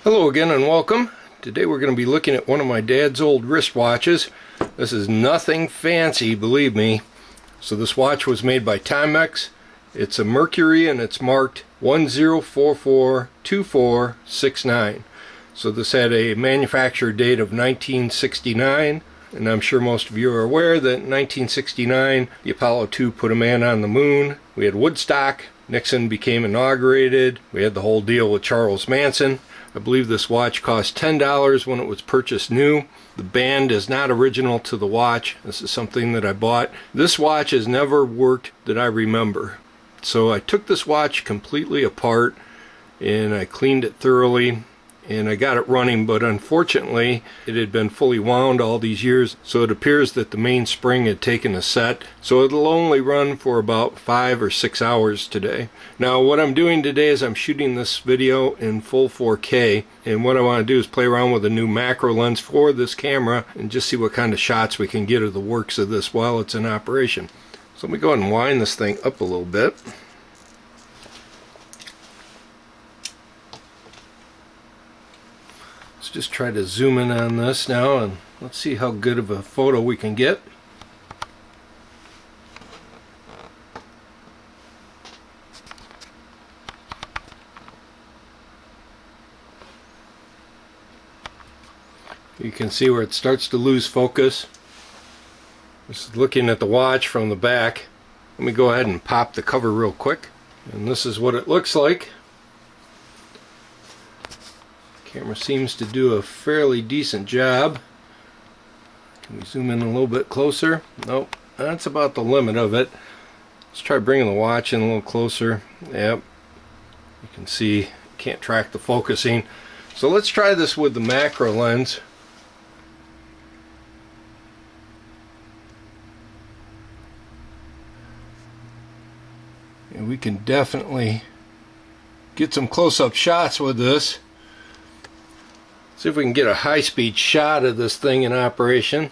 Hello again and welcome. Today we're going to be looking at one of my dad's old wristwatches. This is nothing fancy, believe me. So this watch was made by Timex. It's a Mercury and it's marked 10442469. So this had a manufacture date of 1969. And I'm sure most of you are aware that in 1969 the Apollo 2 put a man on the moon. We had Woodstock. Nixon became inaugurated. We had the whole deal with Charles Manson. I believe this watch cost $10 when it was purchased new. The band is not original to the watch. This is something that I bought. This watch has never worked that I remember. So I took this watch completely apart and I cleaned it thoroughly and I got it running, but unfortunately it had been fully wound all these years, so it appears that the mainspring had taken a set, so it'll only run for about 5 or 6 hours today. Now what I'm doing today is I'm shooting this video in full 4K, and what I want to do is play around with a new macro lens for this camera and just see what kind of shots we can get of the works of this while it's in operation. So let me go ahead and wind this thing up a little bit. Let's just try to zoom in on this now and let's see how good of a photo we can get. You can see where it starts to lose focus. This is looking at the watch from the back. Let me go ahead and pop the cover real quick. And this is what it looks like. Camera seems to do a fairly decent job. Can we zoom in a little bit closer? Nope, that's about the limit of it. Let's try bringing the watch in a little closer. Yep, you can see, can't track the focusing. So let's try this with the macro lens. And we can definitely get some close-up shots with this. See if we can get a high-speed shot of this thing in operation.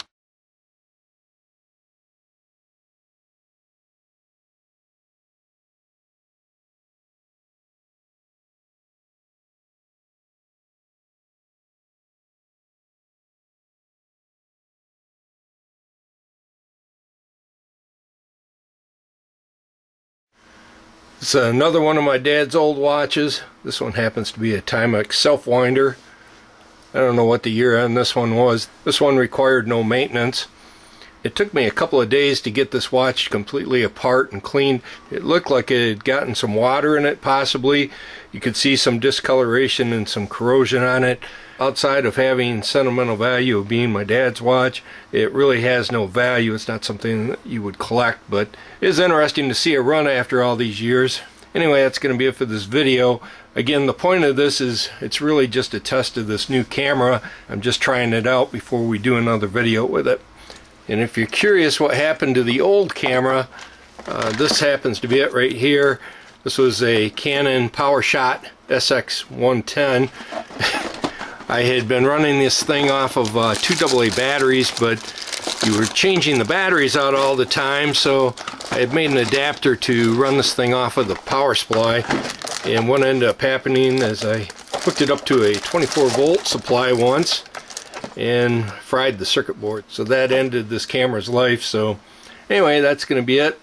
It's another one of my dad's old watches. This one happens to be a Timex self-winder. I don't know what the year on this one was. This one required no maintenance. It took me a couple of days to get this watch completely apart and cleaned. It looked like it had gotten some water in it possibly. You could see some discoloration and some corrosion on it. Outside of having sentimental value of being my dad's watch, it really has no value. It's not something that you would collect, but it is interesting to see it run after all these years. Anyway, that's going to be it for this video. Again, the point of this is it's really just a test of this new camera. I'm just trying it out before we do another video with it. And if you're curious what happened to the old camera, this happens to be it right here. This was a Canon PowerShot SX110. I had been running this thing off of 2 AA batteries, but you were changing the batteries out all the time, so I had made an adapter to run this thing off of the power supply. And what ended up happening is I hooked it up to a 24-volt supply once and fried the circuit board. So that ended this camera's life. So anyway, that's going to be it.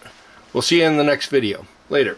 We'll see you in the next video. Later.